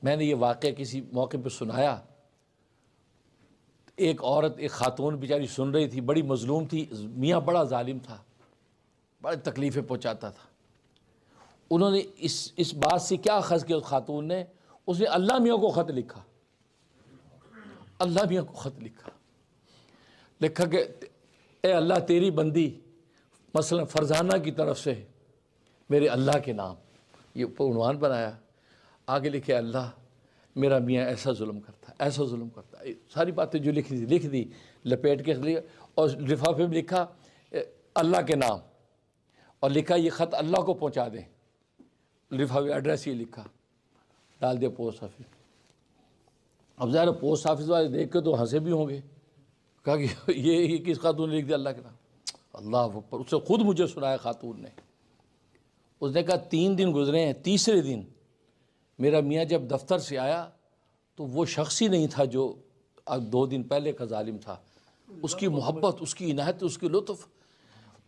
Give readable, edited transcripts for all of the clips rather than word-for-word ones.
میں نے یہ واقعہ کسی موقع پہ سنایا، ایک عورت، ایک خاتون بیچاری سن رہی تھی، بڑی مظلوم تھی، میاں بڑا ظالم تھا، بڑی تکلیفیں پہنچاتا تھا۔ انہوں نے اس بات سے کیا اخذ کیا اس خاتون نے؟ اس نے اللہ میاں کو خط لکھا، اللہ میاں کو خط لکھا کہ اے اللہ تیری بندی مثلا فرزانہ کی طرف سے میرے اللہ کے نام، یہ عنوان بنایا، آگے لکھے اللہ میرا میاں ایسا ظلم کرتا ہے، ایسا ظلم کرتا ہے، ساری باتیں جو لکھ دی لپیٹ کے لیا، اور لفافے میں لکھا اللہ کے نام، اور لکھا یہ خط اللہ کو پہنچا دیں، لفافے ایڈریس یہ لکھا، ڈال دیا پوسٹ آفس۔ اب ظاہر پوسٹ آفس والے دیکھ کے تو ہنسے بھی ہوں گے، کہا کہ یہ کس خاتون نے لکھ دیا اللہ کے نام؟ اللہ اکبر، اس سے خود مجھے سنایا خاتون نے، اس نے کہا 3 دن گزرے ہیں، تیسرے دن میرا میاں جب دفتر سے آیا تو وہ شخص ہی نہیں تھا جو 2 دن پہلے کا ظالم تھا، اس کی محبت، اس کی عنایت، اس کی لطف،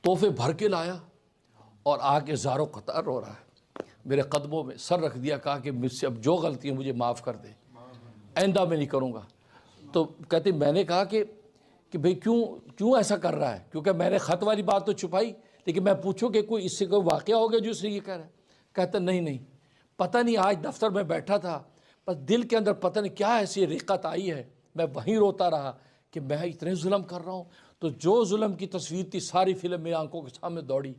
تحفے بھر کے لایا، اور آ کے زار و قطار رو رہا ہے، میرے قدموں میں سر رکھ دیا، کہا کہ مجھ سے اب جو غلطی ہے مجھے معاف کر دے، آئندہ میں نہیں کروں گا۔ تو کہتے میں نے کہا کہ بھئی کیوں ایسا کر رہا ہے؟ کیونکہ میں نے خط والی بات تو چھپائی، لیکن میں پوچھوں کہ کوئی اس سے کوئی واقعہ ہو گیا جو اس نے یہ کہہ رہا ہے؟ کہتا نہیں، پتہ نہیں آج دفتر میں بیٹھا تھا، بس دل کے اندر پتہ نہیں کیا ایسی رقت آئی ہے، میں وہیں روتا رہا کہ میں اتنے ظلم کر رہا ہوں۔ تو جو ظلم کی تصویر تھی ساری فلم میری آنکھوں کے سامنے دوڑی،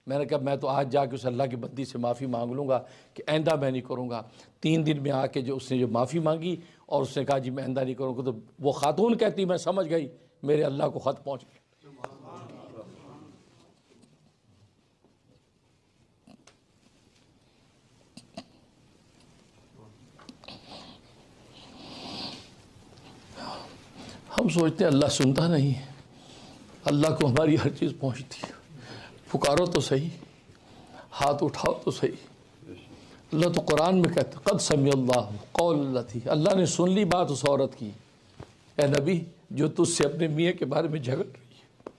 میں نے کہا میں تو آج جا کے اس اللہ کی بندی سے معافی مانگ لوں گا کہ آئندہ میں نہیں کروں گا۔ 3 دن میں آ کے جو اس نے جو معافی مانگی اور اس نے کہا جی میں آئندہ نہیں کروں گا، تو وہ خاتون کہتی میں سمجھ گئی میرے اللہ کو خط پہنچ گیا۔ ہم سوچتے ہیں اللہ سنتا نہیں ہے، اللہ کو ہماری ہر چیز پہنچتی ہے، پکارو تو صحیح، ہاتھ اٹھاؤ تو صحیح۔ اللہ تو قرآن میں کہتا قد سمع اللہ قول التی، اللہ نے سن لی بات اس عورت کی، اے نبی جو تجھ سے اپنے میاں کے بارے میں جھگڑ رہی ہے،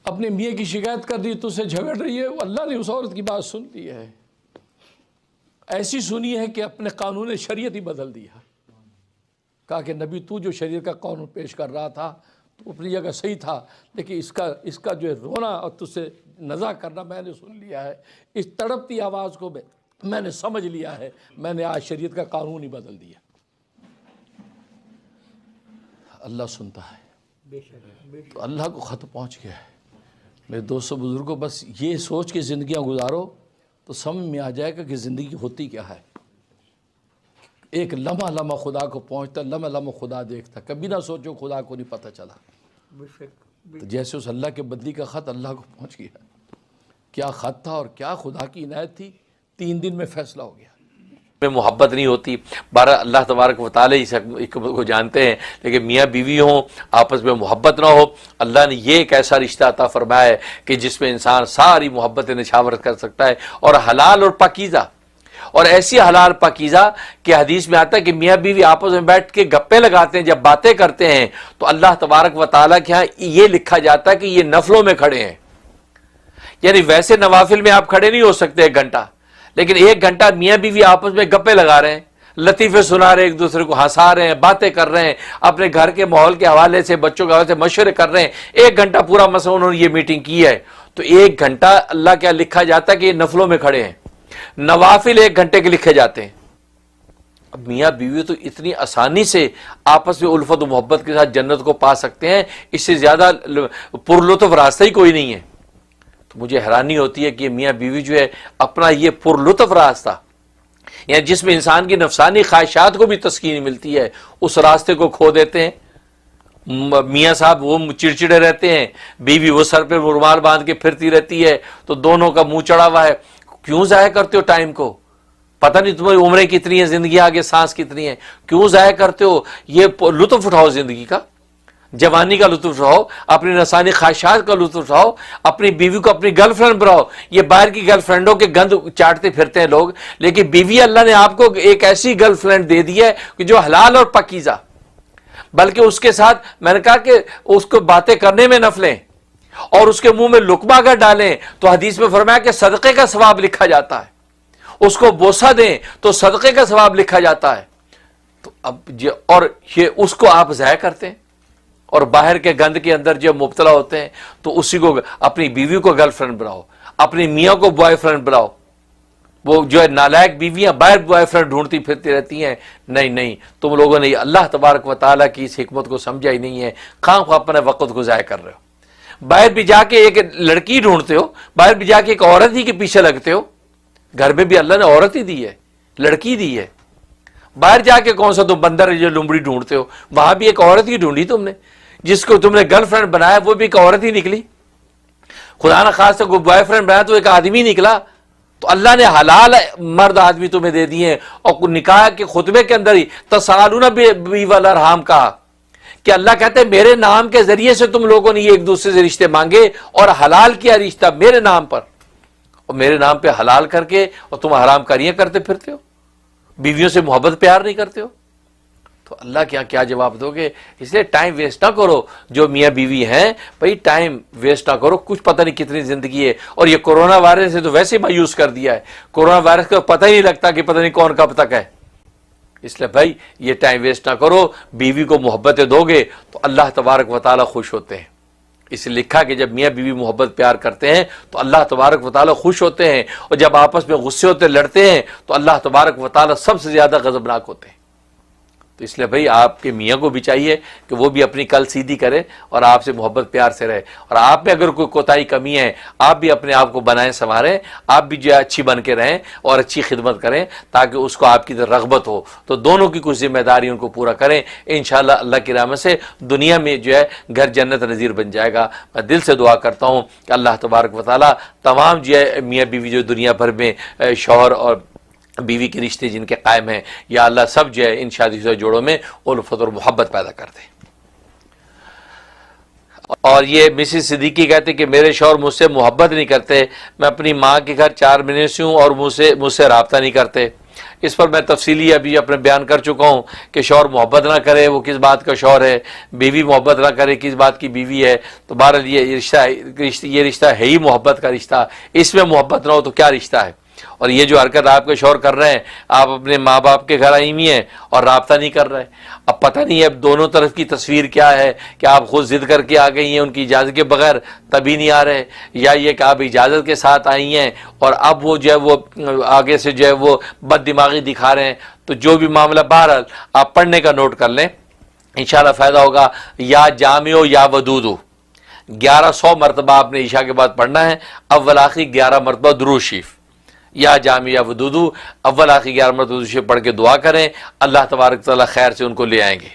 اپنے میاں کی شکایت کر رہی ہے، تجھ سے جھگڑ رہی ہے، اللہ نے اس عورت کی بات سن لی ہے، ایسی سنی ہے کہ اپنے قانون شریعت ہی بدل دیا۔ کہا کہ نبی تو جو شریعت کا قانون پیش کر رہا تھا تو اپنی جگہ صحیح تھا، لیکن اس کا جو رونا اور تجھ سے نزاع کرنا میں نے سن لیا ہے، اس تڑپتی آواز کو میں نے سمجھ لیا ہے، میں نے آج شریعت کا قانون ہی بدل دیا۔ اللہ سنتا ہے، تو اللہ کو خط پہنچ گیا ہے۔ میرے دوستوں بزرگوں، بس یہ سوچ کے زندگیاں گزارو تو سمجھ میں آ جائے گا کہ زندگی ہوتی کیا ہے۔ ایک لمحہ لمحہ خدا کو پہنچتا، لمحہ لمحہ خدا دیکھتا، کبھی نہ سوچو خدا کو نہیں پتہ چلا۔ تو جیسے اس اللہ کے بندی کا خط اللہ کو پہنچ گیا، کیا خط تھا اور کیا خدا کی عنایت تھی، 3 دن میں فیصلہ ہو گیا۔ میں محبت نہیں ہوتی، بارہ اللہ تبارک و تعالی کو جانتے ہیں، لیکن میاں بیوی ہوں آپس میں محبت نہ ہو، اللہ نے یہ ایک ایسا رشتہ عطا فرمایا ہے کہ جس میں انسان ساری محبت نچھاور کر سکتا ہے، اور حلال اور پاکیزہ، اور ایسی حلال پاکیزہ کہ حدیث میں آتا ہے کہ میاں بیوی آپس میں بیٹھ کے گپے لگاتے ہیں، جب باتیں کرتے ہیں تو اللہ تبارک و تعالیٰ کے ہاں یہ لکھا جاتا ہے کہ یہ نفلوں میں کھڑے ہیں، یعنی ویسے نوافل میں آپ کھڑے نہیں ہو سکتے 1 گھنٹہ، لیکن 1 گھنٹہ میاں بیوی آپس میں گپے لگا رہے ہیں، لطیفے سنا رہے ہیں، ایک دوسرے کو ہنسا رہے ہیں، باتیں کر رہے ہیں، اپنے گھر کے ماحول کے حوالے سے، بچوں کے حوالے سے مشورے کر رہے ہیں، 1 گھنٹہ پورا مثلا انہوں نے یہ میٹنگ کی ہے، تو 1 گھنٹہ اللہ کیا لکھا جاتا ہے کہ یہ نفلوں میں کھڑے ہیں، نوافل 1 گھنٹے کے لکھے جاتے ہیں۔ اب میاں بیوی تو اتنی آسانی سے آپس میں الفت و محبت کے ساتھ جنت کو پا سکتے ہیں، اس سے زیادہ پرلطف راستہ ہی کوئی نہیں ہے۔ تو مجھے حیرانی ہوتی ہے کہ میاں بیوی جو ہے اپنا یہ پرلطف راستہ، یعنی جس میں انسان کی نفسانی خواہشات کو بھی تسکین ملتی ہے، اس راستے کو کھو دیتے ہیں۔ میاں صاحب وہ چڑچڑے رہتے ہیں، بیوی وہ سر پہ رومال باندھ کے پھرتی رہتی ہے، تو دونوں کا منہ چڑھا ہوا ہے۔ کیوں ضائع کرتے ہو ٹائم کو؟ پتہ نہیں تمہاری عمریں کتنی ہیں، زندگی آگے سانس کتنی ہے، کیوں ضائع کرتے ہو؟ یہ لطف اٹھاؤ زندگی کا، جوانی کا لطف اٹھاؤ، اپنی نفسانی خواہشات کا لطف اٹھاؤ، اپنی بیوی کو اپنی گرل فرینڈ بناؤ۔ یہ باہر کی گرل فرینڈوں کے گند چاٹتے پھرتے ہیں لوگ، لیکن بیوی اللہ نے آپ کو ایک ایسی گرل فرینڈ دے دی ہے کہ جو حلال اور پاکیزہ، بلکہ اس کے ساتھ میں نے کہا کہ اس کو باتیں کرنے میں نفلیں، اور اس کے منہ میں لقمہ اگر ڈالیں تو حدیث میں فرمایا کہ صدقے کا ثواب لکھا جاتا ہے۔ اس کو بوسہ دیں تو صدقے کا ثواب لکھا جاتا ہے. تو اب اور یہ اس کو آپ ضائع کرتے ہیں اور باہر کے گند کے اندر جو مبتلا ہوتے ہیں. تو اسی کو اپنی بیوی کو گرل فرینڈ بناؤ, اپنی میاں کو بوائے فرینڈ بناؤ. وہ جو ہے نالائق بیویاں باہر بوائے فرینڈ ڈھونڈتی پھرتی رہتی ہیں. نہیں, تم لوگوں نے اللہ تبارک و تعالیٰ کی اس حکمت کو سمجھا ہی نہیں ہے, خواہ خواہ اپنے وقت کو ضائع کر رہے ہو. باہر بھی جا کے ایک لڑکی ڈھونڈتے ہو, باہر بھی جا کے ایک عورت ہی کے پیچھے لگتے ہو. گھر میں بھی اللہ نے عورت ہی دی ہے, لڑکی دی ہے. باہر جا کے کون سا تم بندر جو لمبڑی ڈھونڈتے ہو, وہاں بھی ایک عورت ہی ڈھونڈی تم نے. جس کو تم نے گرل فرینڈ بنایا وہ بھی ایک عورت ہی نکلی. خدا نہ خاص کوئی بوائے فرینڈ بنایا تو ایک آدمی نکلا. تو اللہ نے حلال مرد آدمی تمہیں دے دیے ہیں. اور نکاح کے خطبے کے اندر ہی تسالون بی والارحام کہا کہ اللہ کہتے ہیں میرے نام کے ذریعے سے تم لوگوں نے یہ ایک دوسرے سے رشتے مانگے اور حلال کیا رشتہ میرے نام پر, اور میرے نام پہ حلال کر کے اور تم حرام کاریاں کرتے پھرتے ہو, بیویوں سے محبت پیار نہیں کرتے ہو. تو اللہ کے یہاں کیا جواب دو گے؟ اس لیے ٹائم ویسٹ نہ کرو. جو میاں بیوی ہیں بھائی ٹائم ویسٹ نہ کرو, کچھ پتہ نہیں کتنی زندگی ہے. اور یہ کورونا وائرس سے تو ویسے ہی مایوس کر دیا ہے. کورونا وائرس کا پتہ ہی نہیں لگتا کہ پتہ نہیں کون کب تک ہے. اس لیے بھائی یہ ٹائم ویسٹ نہ کرو. بیوی کو محبتیں دو گے تو اللہ تبارک و تعالیٰ خوش ہوتے ہیں. اس لیے لکھا کہ جب میاں بیوی محبت پیار کرتے ہیں تو اللہ تبارک و تعالیٰ خوش ہوتے ہیں, اور جب آپس میں غصے ہوتے لڑتے ہیں تو اللہ تبارک و تعالیٰ سب سے زیادہ غضبناک ہوتے ہیں. تو اس لیے بھائی آپ کے میاں کو بھی چاہیے کہ وہ بھی اپنی کل سیدھی کرے اور آپ سے محبت پیار سے رہے. اور آپ میں اگر کوئی کوتاہی کمی ہے آپ بھی اپنے آپ کو بنائیں سنواریں, آپ بھی جو ہے اچھی بن کے رہیں اور اچھی خدمت کریں تاکہ اس کو آپ کی طرف رغبت ہو. تو دونوں کی کچھ ذمہ داری ان کو پورا کریں. انشاءاللہ اللہ کی رحمت سے دنیا میں جو ہے گھر جنت نظیر بن جائے گا. میں دل سے دعا کرتا ہوں کہ اللہ تبارک و تعالیٰ تمام جو ہے میاں بیوی جو دنیا بھر میں شوہر اور بیوی کے رشتے جن کے قائم ہیں, یا اللہ سب جو ہے ان شادی شدہ جوڑوں میں الفت اور محبت پیدا کر دے. اور یہ مسز صدیقی کہتے کہ میرے شوہر مجھ سے محبت نہیں کرتے, میں اپنی ماں کے گھر 4 مہینے سے ہوں اور مجھ سے رابطہ نہیں کرتے. اس پر میں تفصیلی ابھی اپنے بیان کر چکا ہوں کہ شوہر محبت نہ کرے وہ کس بات کا شوہر ہے, بیوی محبت نہ کرے کس بات کی بیوی ہے. تو بہرحال یہ رشتہ ہے ہی محبت کا رشتہ. اس میں محبت نہ ہو تو کیا رشتہ ہے؟ اور یہ جو حرکت آپ کے شوہر کر رہے ہیں, آپ اپنے ماں باپ کے گھر آئی ہوئی ہیں اور رابطہ نہیں کر رہے. اب پتہ نہیں اب دونوں طرف کی تصویر کیا ہے, کہ آپ خود ضد کر کے آ گئی ہیں ان کی اجازت کے بغیر تبھی نہیں آ رہے, یا یہ کہ آپ اجازت کے ساتھ آئی ہیں اور اب وہ جو ہے وہ آگے سے جو ہے وہ بد دماغی دکھا رہے ہیں. تو جو بھی معاملہ بہرحال آپ پڑھنے کا نوٹ کر لیں, انشاءاللہ فائدہ ہوگا. یا جامع یا ودود 1100 مرتبہ آپ نے عشاء کے بعد پڑھنا ہے. اول آخری 11 مرتبہ درود شریف, یا جامع یا ودود اول آخری 11 مرتبہ درود شریف پڑھ کے دعا کریں, اللہ تبارک تعالیٰ خیر سے ان کو لے آئیں گے.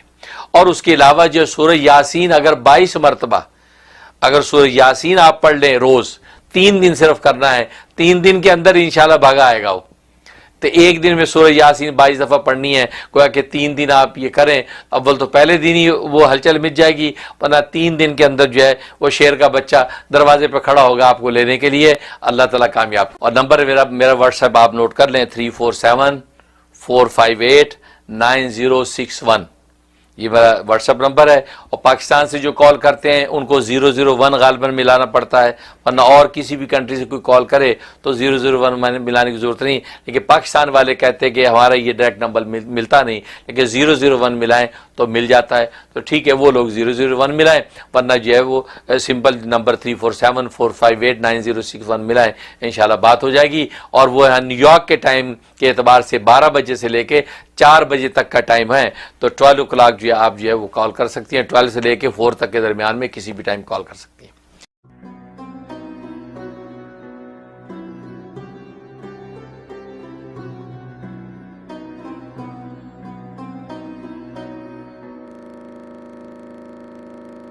اور اس کے علاوہ جو سورہ یاسین اگر 22 مرتبہ اگر سورہ یاسین آپ پڑھ لیں روز, 3 دن صرف کرنا ہے, 3 دن کے اندر انشاءاللہ بھاگا آئے گا وہ. تو ایک دن میں سورہ یاسین 22 دفعہ پڑھنی ہے, گویا کہ 3 دن آپ یہ کریں. اول تو پہلے دن ہی وہ ہلچل مٹ جائے گی, ورنہ 3 دن کے اندر جو ہے وہ شیر کا بچہ دروازے پہ کھڑا ہوگا آپ کو لینے کے لیے. اللہ تعالیٰ کامیاب. اور نمبر میرا واٹس ایپ آپ نوٹ کر لیں 3474589061. یہ میرا واٹس ایپ نمبر ہے. اور پاکستان سے جو کال کرتے ہیں ان کو 001 غالباً ملانا پڑتا ہے, ورنہ اور کسی بھی کنٹری سے کوئی کال کرے تو 001 ملانے کی ضرورت نہیں. لیکن پاکستان والے کہتے ہیں کہ ہمارا یہ ڈائریکٹ نمبر ملتا نہیں, لیکن 001 ملائیں تو مل جاتا ہے. تو ٹھیک ہے وہ لوگ 001 ملائیں, ورنہ جو ہے وہ سمپل نمبر 3474589061 ملائیں, انشاءاللہ بات ہو جائے گی. اور وہ نیو یارک کے ٹائم کے اعتبار سے 12 بجے سے لے کے 4 بجے تک کا ٹائم ہے. تو 12 o'clock جو ہے آپ جو ہے وہ کال کر سکتی ہیں, 12 سے لے کے 4 تک کے درمیان میں کسی بھی ٹائم کال کر سکتی ہیں.